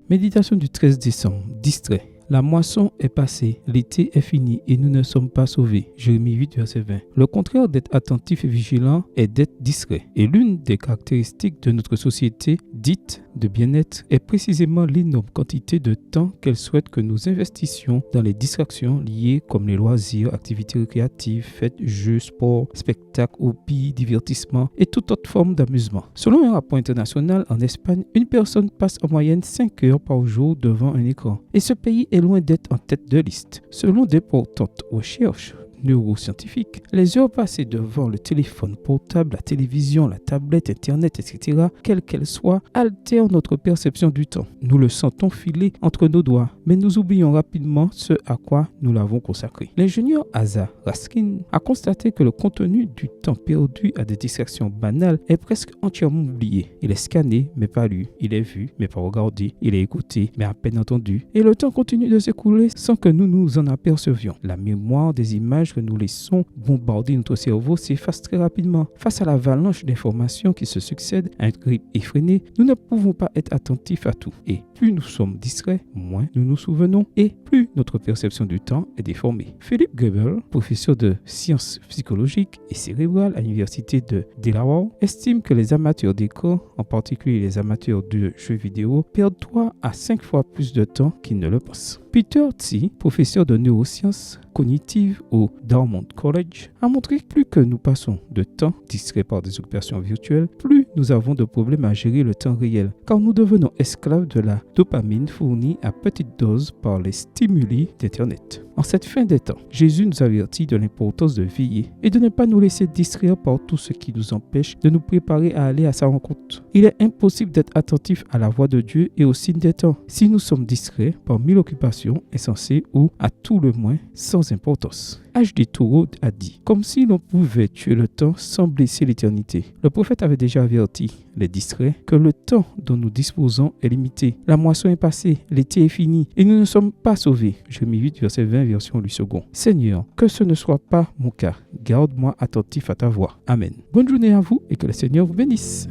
Méditation du 13 décembre. Distrait. La moisson est passée, l'été est fini et nous ne sommes pas sauvés. Jérémie 8, verset 20. Le contraire d'être attentif et vigilant est d'être distrait. Et l'une des caractéristiques de notre société dite de bien-être est précisément l'énorme quantité de temps qu'elle souhaite que nous investissions dans les distractions liées comme les loisirs, activités récréatives, fêtes, jeux, sports, spectacles, hobbies, divertissements et toute autre forme d'amusement. Selon un rapport international, en Espagne, une personne passe en moyenne 5 heures par jour devant un écran. Et ce pays est loin d'être en tête de liste. Selon d'importantes recherches neuroscientifiques, les heures passées devant le téléphone portable, la télévision, la tablette, Internet, etc., quelle qu'elle soit, altèrent notre perception du temps. Nous le sentons filer entre nos doigts, mais nous oublions rapidement ce à quoi nous l'avons consacré. L'ingénieur Asa Raskin a constaté que le contenu du temps perdu à des distractions banales est presque entièrement oublié. Il est scanné, mais pas lu. Il est vu, mais pas regardé. Il est écouté, mais à peine entendu. Et le temps continue de s'écouler sans que nous nous en apercevions. La mémoire des images que nous laissons bombarder notre cerveau s'efface très rapidement. Face à l'avalanche d'informations qui se succèdent à un rythme effréné, nous ne pouvons pas être attentifs à tout. Et plus nous sommes distraits, moins nous nous souvenons et plus notre perception du temps est déformée. Philippe Goebel, professeur de sciences psychologiques et cérébrales à l'université de Delaware, estime que les amateurs d'écran, en particulier les amateurs de jeux vidéo, perdent 3 à 5 fois plus de temps qu'ils ne le pensent. Peter Tsi, professeur de neurosciences cognitives au Dartmouth College, a montré que plus que nous passons de temps distraits par des occupations virtuelles, plus nous avons de problèmes à gérer le temps réel, car nous devenons esclaves de la dopamine fournie à petite dose par les stimuli d'Internet. En cette fin des temps, Jésus nous avertit de l'importance de veiller et de ne pas nous laisser distraire par tout ce qui nous empêche de nous préparer à aller à sa rencontre. Il est impossible d'être attentif à la voix de Dieu et aux signes des temps si nous sommes distraits par 1000 occupations insensées ou, à tout le moins, sans importance. H.D. Thoreau a dit « Comme si l'on pouvait tuer le temps sans blesser l'éternité ». Le prophète avait déjà averti les distraits que le temps dont nous disposons est limité. La moisson est passée, l'été est fini et nous ne sommes pas sauvés. Jérémie 8, verset 20, version Louis II. Seigneur, que ce ne soit pas mon cas. Garde-moi attentif à ta voix. Amen. Bonne journée à vous et que le Seigneur vous bénisse.